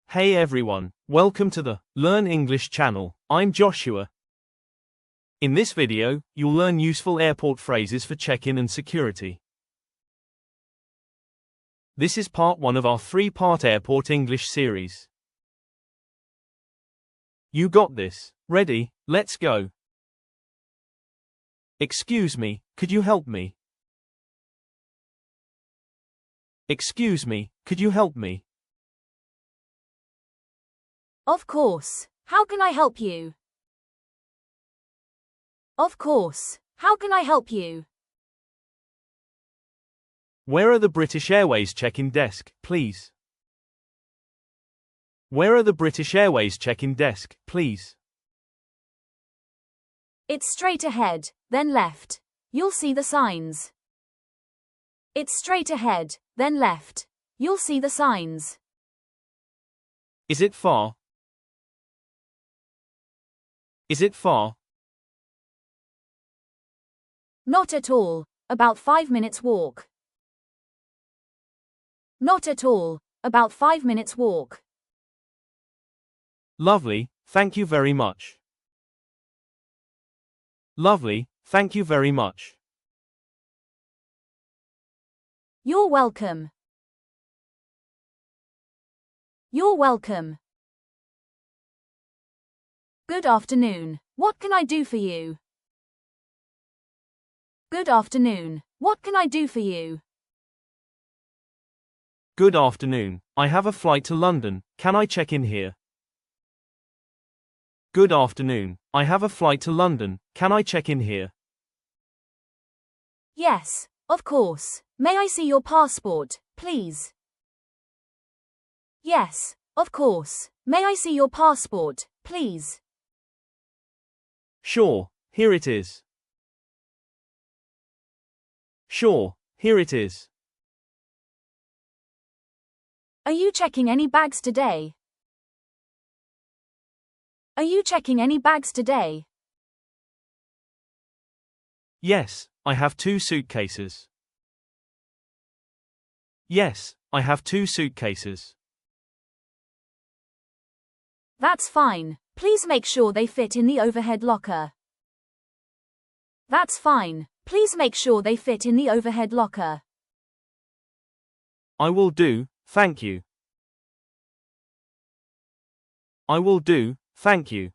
Hey everyone, welcome to the Learn English channel. I'm Joshua. In this video, you'll learn useful airport phrases for check-in and security. This is part 1 of our 3-part airport English series. You got this. Ready? Let's go. Excuse me, could you help me? Excuse me, could you help me? Of course. How can I help you? Of course. How can I help you? Where are the British Airways check-in desk, please? Where are the British Airways check-in desk, please? It's straight ahead, then left. You'll see the signs. It's straight ahead, then left. You'll see the signs. Is it far? Is it far? Not at all. About 5 minutes walk. Not at all. About 5 minutes walk. Lovely, thank you very much. Lovely, thank you very much. You're welcome. You're welcome. Good afternoon. What can I do for you? Good afternoon. What can I do for you? Good afternoon. I have a flight to London. Can I check in here? Good afternoon. I have a flight to London. Can I check in here? Yes, of course. May I see your passport, please? Yes, of course. May I see your passport, please? Sure, here it is. Sure, here it is. Are you checking any bags today? Are you checking any bags today? Yes, I have 2 suitcases. Yes, I have 2 suitcases. That's fine. Please make sure they fit in the overhead locker. That's fine. Please make sure they fit in the overhead locker. I will do, thank you. I will do, thank you.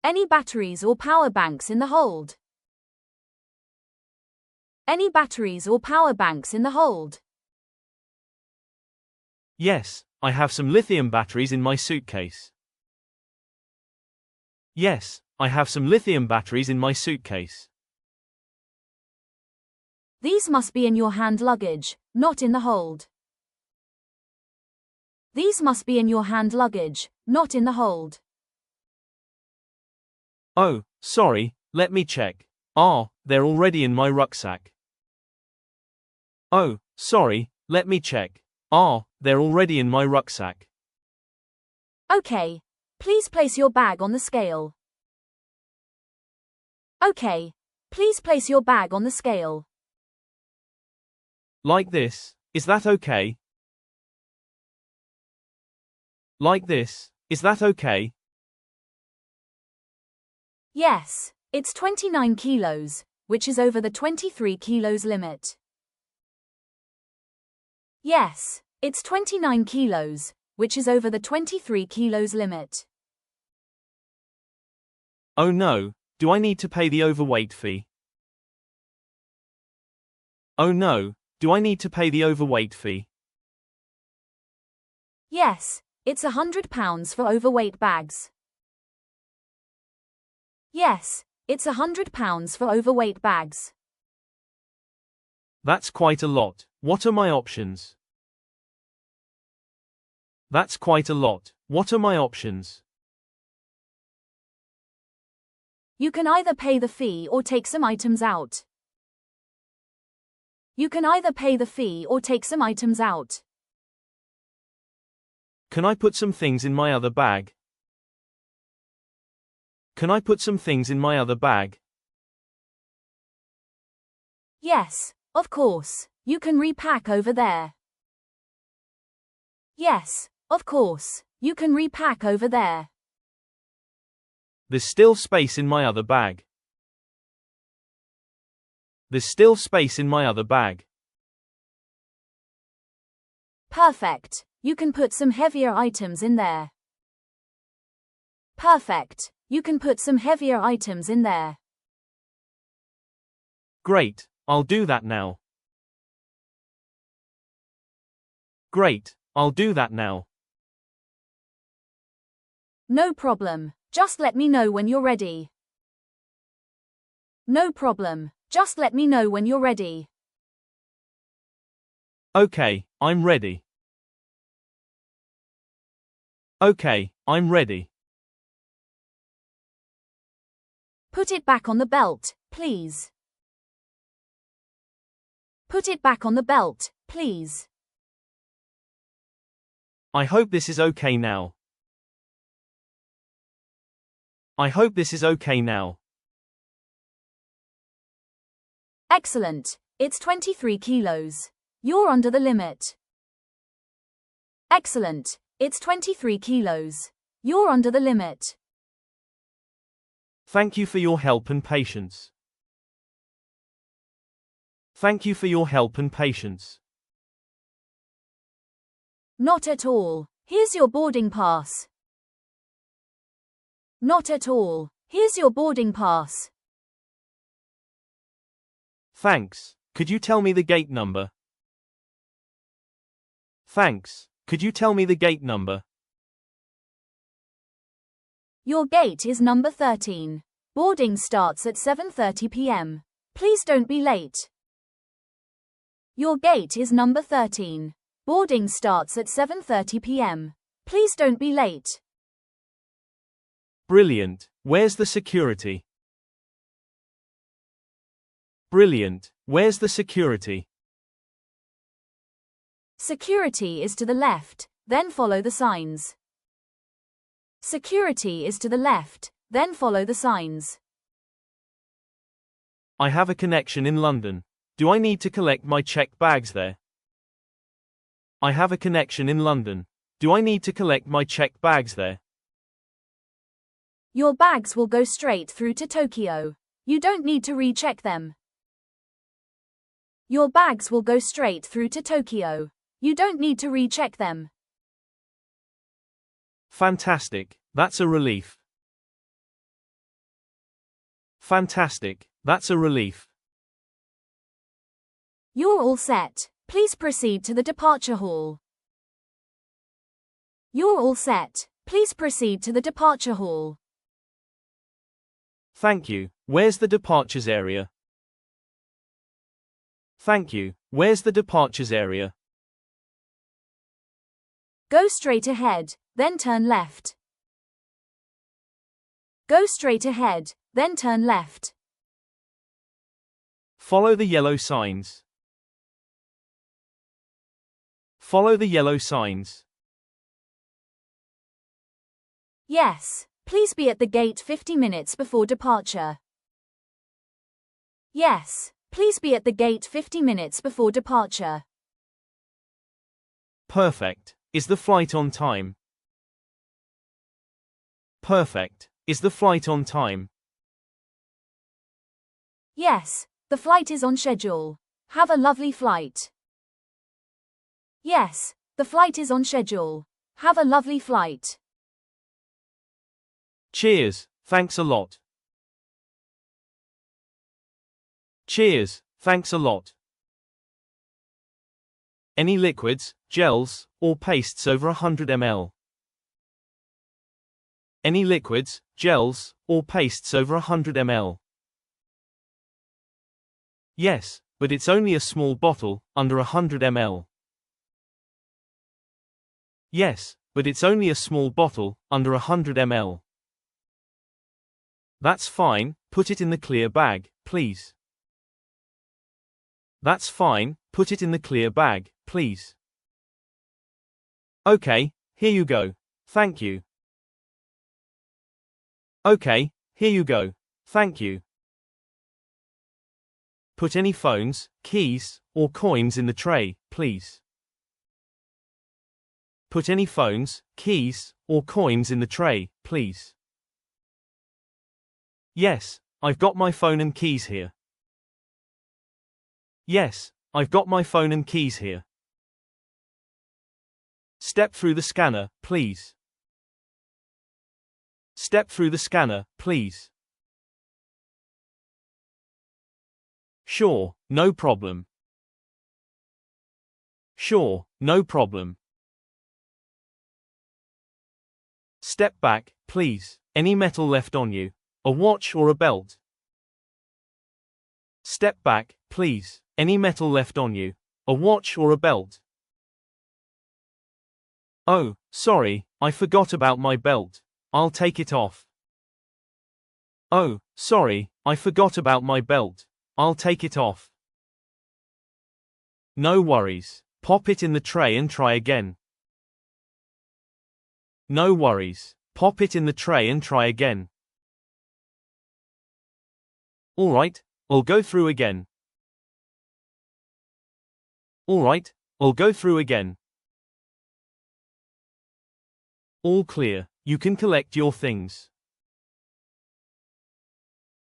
Any batteries or power banks in the hold? Any batteries or power banks in the hold? Yes, I have some lithium batteries in my suitcase. Yes, I have some lithium batteries in my suitcase. These must be in your hand luggage, not in the hold. These must be in your hand luggage, not in the hold. Oh, sorry, let me check. Ah, they're already in my rucksack. Oh, sorry, let me check. Ah, they're already in my rucksack. Okay. Please place your bag on the scale. Okay. Please place your bag on the scale. Like this, is that okay? Like this, is that okay? Yes, it's 29 kilos, which is over the 23 kilos limit. Yes, it's 29 kilos, which is over the 23 kilos limit. Oh no, do I need to pay the overweight fee? Oh no, do I need to pay the overweight fee? Yes, it's £100 for overweight bags. Yes, it's £100 for overweight bags. That's quite a lot. What are my options? That's quite a lot. What are my options? You can either pay the fee or take some items out. You can either pay the fee or take some items out. Can I put some things in my other bag? Can I put some things in my other bag? Yes, of course. You can repack over there. Yes, of course. You can repack over there. There's still space in my other bag. There's still space in my other bag. Perfect. You can put some heavier items in there. Perfect. You can put some heavier items in there. Great, I'll do that now. Great, I'll do that now. No problem. Just let me know when you're ready. No problem. Just let me know when you're ready. Okay, I'm ready. Okay, I'm ready. Put it back on the belt, please. Put it back on the belt, please. I hope this is okay now. I hope this is okay now. Excellent. It's 23 kilos. You're under the limit. Excellent. It's 23 kilos. You're under the limit. Thank you for your help and patience. Thank you for your help and patience. Not at all. Here's your boarding pass. Not at all. Here's your boarding pass. Thanks. Could you tell me the gate number? Thanks. Could you tell me the gate number? Your gate is number 13. Boarding starts at 7:30 p.m. Please don't be late. Your gate is number 13. Boarding starts at 7:30 p.m. Please don't be late. Brilliant. Where's the security? Brilliant. Where's the security? Security is to the left, then follow the signs. Security is to the left, then follow the signs. I have a connection in London. Do I need to collect my checked bags there? I have a connection in London. Do I need to collect my checked bags there? Your bags will go straight through to Tokyo. You don't need to recheck them. Your bags will go straight through to Tokyo. You don't need to recheck them. Fantastic. That's a relief. Fantastic. That's a relief. You're all set. Please proceed to the departure hall. You're all set. Please proceed to the departure hall. Thank you. Where's the departures area? Thank you. Where's the departures area? Go straight ahead, then turn left. Go straight ahead, then turn left. Follow the yellow signs. Follow the yellow signs. Yes, please be at the gate 50 minutes before departure. Yes, please be at the gate 50 minutes before departure. Perfect. Is the flight on time? Perfect. Is the flight on time? Yes, the flight is on schedule. Have a lovely flight. Yes, the flight is on schedule. Have a lovely flight. Cheers. Thanks a lot. Cheers. Thanks a lot. Any liquids, gels, or pastes over 100 ml? Any liquids, gels, or pastes over 100 ml? Yes, but it's only a small bottle, under 100 ml. Yes, but it's only a small bottle, under 100 ml. That's fine, put it in the clear bag, please. That's fine, put it in the clear bag, please. Okay, here you go. Thank you. Okay, here you go. Thank you. Put any phones, keys, or coins in the tray, please. put any phones, keys, or coins in the tray, please? Yes, I've got my phone and keys here. Yes, I've got my phone and keys here. Step through the scanner, please. Step through the scanner, please. Sure, no problem. Sure, no problem. Step back, please. Any metal left on you? A watch or a belt? Step back, please. Any metal left on you? A watch or a belt? Oh, sorry, I forgot about my belt. I'll take it off. Oh, sorry, I forgot about my belt. I'll take it off. No worries. Pop it in the tray and try again. No worries. Pop it in the tray and try again. Alright, I'll go through again. Alright, I'll go through again. All clear, you can collect your things.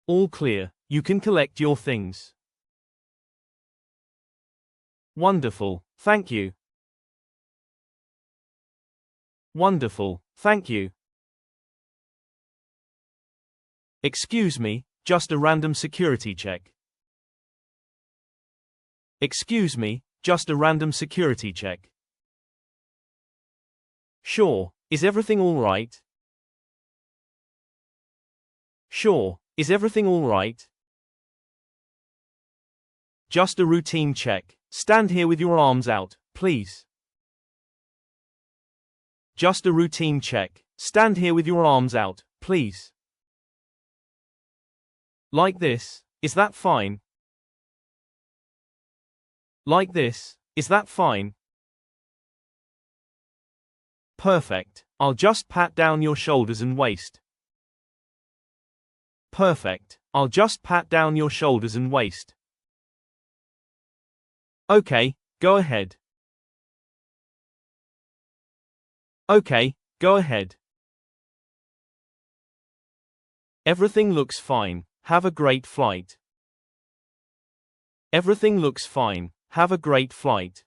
All clear, you can collect your things. Wonderful, thank you. Wonderful, thank you. Excuse me, just a random security check. Excuse me, just a random security check. Sure, is everything all right? Sure, is everything all right? Just a routine check. Stand here with your arms out, please. Just a routine check. Stand here with your arms out, please. Like this, is that fine? Like this, is that fine? Perfect. I'll just pat down your shoulders and waist. Perfect. I'll just pat down your shoulders and waist. Okay, go ahead. Okay, go ahead. Everything looks fine. Have a great flight. Everything looks fine. Have a great flight.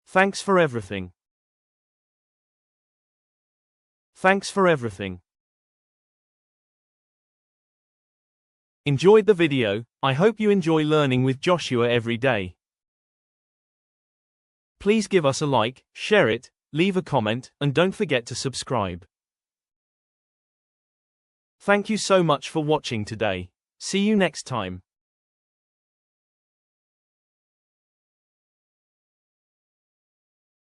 Thanks for everything. Thanks for everything. Enjoyed the video? I hope you enjoy learning with Joshua every day. Please give us a like, share it, leave a comment, and don't forget to subscribe. Thank you so much for watching today. See you next time.